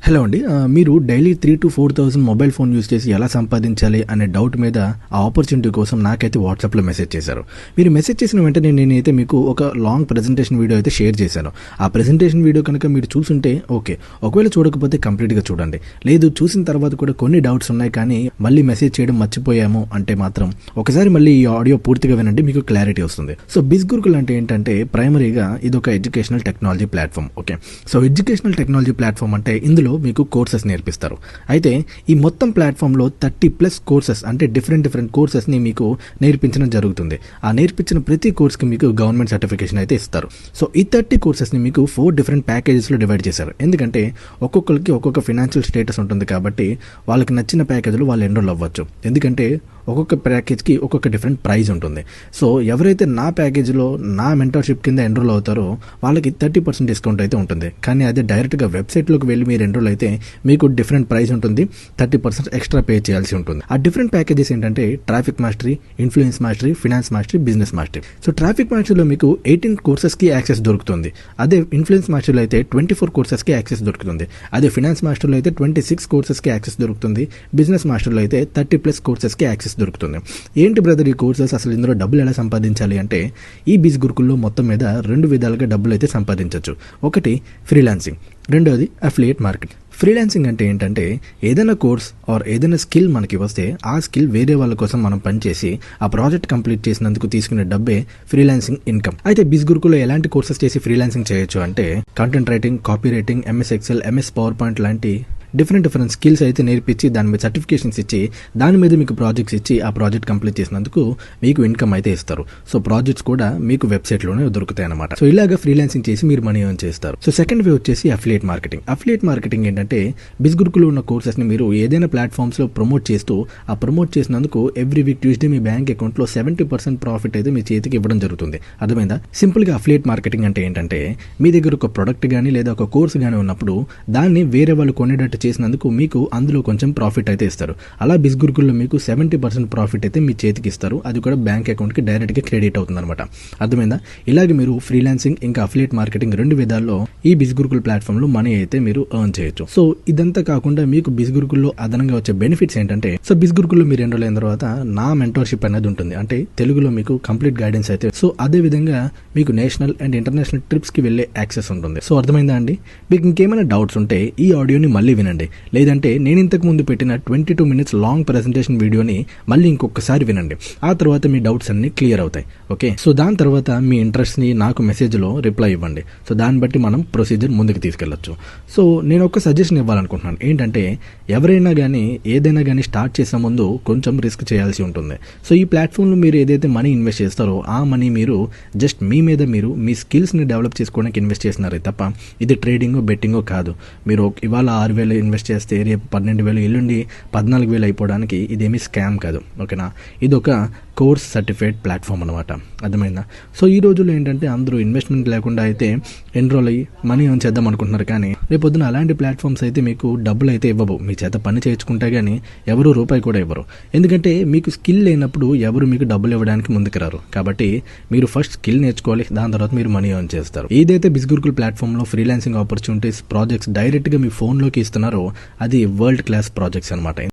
Hello అండి. మీరు daily 3,000 to 4,000 mobile phone use చేసి ఎలా సంపాదించాలి అనే డౌట్ మీద ఆ ఆపర్చునిటీ కోసం నాకైతే వాట్సాప్లో మెసేజ్ చేశారు. మీరు మెసేజ్ చేసిన వెంటనే నేనైతే మీకు ఒక లాంగ్ ప్రెజెంటేషన్ వీడియో అయితే షేర్ చేశాను. ఆ ప్రెజెంటేషన్ వీడియో కనుక మీరు చూసుంటే ఓకే, ఒకవేళ చూడకపోతే కంప్లీట్గా చూడండి. లేదు చూసిన తర్వాత కూడా కొన్ని డౌట్స్ ఉన్నాయి కానీ మళ్ళీ మెసేజ్ చేయడం మర్చిపోయాము అంటే మాత్రం ఒకసారి మళ్ళీ ఈ ఆడియో పూర్తిగా వినండి, మీకు క్లారిటీ వస్తుంది. సో బిజ్ గురుకుల్ అంటే ఏంటంటే ప్రైమరీగా ఇది ఒక educational technology platform. Okay, so educational technology platform అంటే ఇందులో మీకు కోర్సెస్ నేర్పిస్తారు. అయితే ఈ మొత్తం ప్లాట్ఫామ్లో 30+ కోర్సెస్ అంటే డిఫరెంట్ కోర్సెస్ని మీకు నేర్పించడం జరుగుతుంది. ఆ నేర్పించిన ప్రతి కోర్స్కి మీకు గవర్నమెంట్ సర్టిఫికేషన్ అయితే ఇస్తారు. సో ఈ 30 కోర్సెస్ని మీకు 4 డిఫరెంట్ ప్యాకేజెస్లో డివైడ్ చేశారు. ఎందుకంటే ఒక్కొక్కరికి ఒక్కొక్క ఫినాన్షియల్ స్టేటస్ ఉంటుంది కాబట్టి వాళ్ళకి నచ్చిన ప్యాకేజ్లో వాళ్ళు ఎన్రోల్ అవ్వచ్చు. ఎందుకంటే ఒక్కొక్క ప్యాకేజ్కి ఒక్కొక్క డిఫరెంట్ ప్రైజ్ ఉంటుంది. సో ఎవరైతే నా ప్యాకేజ్లో నా మెంటర్షిప్ కింద ఎన్రోల్ అవుతారో వాళ్ళకి 30% డిస్కౌంట్ అయితే ఉంటుంది. కానీ అదే డైరెక్ట్గా వెబ్సైట్లోకి వెళ్ళి మీరు ఎన్రోల్ అయితే మీకు డిఫరెంట్ ప్రైస్ ఉంటుంది, 30% ఎక్స్ట్రా పే చేయాల్సి ఉంటుంది. ఆ డిఫరెంట్ ప్యాకేజెస్ ఏంటంటే traffic mastery, influence mastery, finance mastery, business mastery. So traffic మాస్టరీలో మీకు 18 కోర్సెస్కి యాక్సెస్ దొరుకుతుంది. అదే ఇన్ఫ్లుయెన్స్ మాస్టరీలో అయితే 24 కోర్సెస్కి యాక్సెస్ దొరుకుతుంది. అదే ఫినాన్స్ మాస్టర్లో అయితే 26 కోర్సెస్కి యాక్సెస్ దొరుకుతుంది. బిజినెస్ మాస్టర్లో అయితే 30+ కోర్సెస్కి యాక్సెస్ దొరుకుతుంది. ఏంటి బ్రదర్ ఈ కోర్సెస్, అసలు ఇందులో డబ్బులు ఎలా సంపాదించాలి అంటే ఈ బిజ్ గురుకుల్లో మొత్తం మీద 2 విధాలుగా డబ్బులు అయితే సంపాదించవచ్చు. ఒకటి ఫ్రీలాన్సింగ్, రెండోది అఫిలియేట్ మార్కెటింగ్. ఫ్రీలాన్సింగ్ అంటే ఏంటంటే ఏదైనా కోర్స్ ఆర్ ఏదైనా స్కిల్ మనకి వస్తే ఆ స్కిల్ వేరే వాళ్ళ కోసం మనం పనిచేసి ఆ ప్రాజెక్ట్ కంప్లీట్ చేసినందుకు తీసుకునే డబ్బే ఫ్రీలాన్సింగ్ ఇన్కమ్. అయితే బిజ్ గురుకుల్లో ఎలాంటి కోర్సెస్ చేసి ఫ్రీలాన్సింగ్ చేయొచ్చు అంటే content writing, copy writing, MS Excel, MS power point లాంటి డిఫరెంట్ స్కిల్స్ అయితే నేర్పించి దాని మీద సర్టిఫికేషన్స్ ఇచ్చి దాని మీద మీకు ప్రాజెక్ట్స్ ఇచ్చి ఆ ప్రాజెక్ట్ కంప్లీట్ చేసినందుకు మీకు ఇన్కమ్ అయితే ఇస్తారు. సో ప్రాజెక్ట్స్ కూడా మీకు వెబ్సైట్లోనే దొరుకుతాయి అనమాట. సో ఇలాగ ఫ్రీలాన్సింగ్ చేసి మీరు మనీ ఎర్న్ చేస్తారు. సో సెకండ్ వే వచ్చేసి అఫిలియేట్ మార్కెటింగ్. అఫిలియేట్ మార్కెటింగ్ ఏంటంటే బిజ్ గురుకుల్లో ఉన్న కోర్సెస్ని మీరు ఏదైనా ప్లాట్ఫామ్స్లో ప్రమోట్ చేస్తూ ఆ ప్రమోట్ చేసినందుకు ఎవ్రీ వీక్ ట్యూస్డే మీ బ్యాంక్ అకౌంట్లో 70% ప్రాఫిట్ అయితే మీ చేతికి ఇవ్వడం జరుగుతుంది. అర్థమైందా? సింపుల్గా అఫిలియేట్ మార్కెటింగ్ అంటే ఏంటంటే మీ దగ్గర ఒక ప్రొడక్ట్ కానీ లేదా ఒక కోర్స్ కానీ ఉన్నప్పుడు దాన్ని వేరే వాళ్ళు కొనేటట్టు చేసినందుకు మీకు అందులో కొంచెం ప్రాఫిట్ అయితే ఇస్తారు. అలా బిజ్ గురుకుల్లో మీకు 70% ప్రాఫిట్ అయితే మీ చేతికి ఇస్తారు. అది కూడా బ్యాంక్ అకౌంట్కి డైరెక్ట్గా క్రెడిట్ అవుతుంది అనమాట. అర్థమైందా? ఇలాగే మీరు ఫ్రీలాన్సింగ్ ఇంకా అఫిలియేట్ మార్కెటింగ్ 2 విధాల్లో ఈ బిజ్ గురుకుల్ ప్లాట్ఫామ్లో మనీ అయితే మీరు ఎర్న్ చేయొచ్చు. సో ఇదంతా కాకుండా మీకు బిజ్ గురుకుల్లో అదనంగా వచ్చే బెనిఫిట్స్ ఏంటంటే సో బిజ్ గురుకుల్లో మీరు ఎన్రోల్ అయిన తర్వాత నా మెంటర్షిప్ అనేది ఉంటుంది. అంటే తెలుగులో మీకు కంప్లీట్ గైడెన్స్ అయితే, సో అదే విధంగా మీకు నేషనల్ అండ్ ఇంటర్నేషనల్ ట్రిప్స్కి వెళ్ళే యాక్సెస్ ఉంటుంది. సో అర్థమైందా అండి? మీకు ఇంకేమైనా డౌట్స్ ఉంటే ఈ ఆడియోని మళ్ళీ వినండి, లేదంటే నేను ఇంతకు ముందు పెట్టిన 22 minutes లాంగ్ ప్రెజెంటేషన్ వీడియోని మళ్ళీ ఇంకొకసారి వినండి. ఆ తర్వాత మీ డౌట్స్ అన్ని క్లియర్ అవుతాయి. ఓకే, సో దాని తర్వాత మీ ఇంట్రెస్ట్ని నాకు మెసేజ్లో రిప్లై ఇవ్వండి. సో దాన్ని బట్టి మనం ప్రొసీజర్ ముందుకు తీసుకెళ్ళచ్చు. సో నేను ఒక సజెషన్ ఇవ్వాలనుకుంటున్నాను. ఏంటంటే ఎవరైనా కానీ ఏదైనా కానీ స్టార్ట్ చేసే ముందు కొంచెం రిస్క్ చేయాల్సి ఉంటుంది. సో ఈ ప్లాట్ఫామ్లో మీరు ఏదైతే మనీ ఇన్వెస్ట్ చేస్తారో ఆ మనీ మీరు జస్ట్ మీ మీద మీరు మీ స్కిల్స్ని డెవలప్ చేసుకోవడానికి ఇన్వెస్ట్ చేస్తున్నారే తప్ప ఇది ట్రేడింగో బెట్టింగో కాదు. మీరు ఇవాళ 6,000 ఇన్వెస్ట్ చేస్తే రేపు 12,000, ఎల్లుండి 14,000 అయిపోవడానికి ఇదేమీ స్కామ్ కాదు. ఓకేనా? ఇది ఒక కోర్స్ సర్టిఫైడ్ ప్లాట్ఫామ్ అనమాట. అర్థమైందా? సో ఈ రోజుల్లో ఏంటంటే అందరూ ఇన్వెస్ట్మెంట్ లేకుండా అయితే ఎన్రోల్ అయ్యి మనీ ఎర్న్ చేద్దాం అనుకుంటున్నారు. కానీ రేపొద్దున అలాంటి ప్లాట్ఫామ్స్ అయితే మీకు డబ్బులు అయితే ఇవ్వవు. మీ చేత పని చేయించుకుంటే కానీ ఎవరు రూపాయి కూడా ఇవ్వరు. ఎందుకంటే మీకు స్కిల్ లేనప్పుడు ఎవరు మీకు డబ్బులు ఇవ్వడానికి ముందుకు రారు. కాబట్టి మీరు ఫస్ట్ స్కిల్ నేర్చుకోవాలి, దాని తర్వాత మీరు మనీ ఎర్న్ చేస్తారు. ఏదైతే బిజ్ గురుకుల్ ప్లాట్ఫామ్లో ఫ్రీలాన్సింగ్ ఆపర్చునిటీస్ ప్రాజెక్ట్స్ డైరెక్ట్గా మీ ఫోన్లోకి ఇస్తున్నారో అది వరల్డ్ క్లాస్ ప్రాజెక్ట్స్ అనమాట.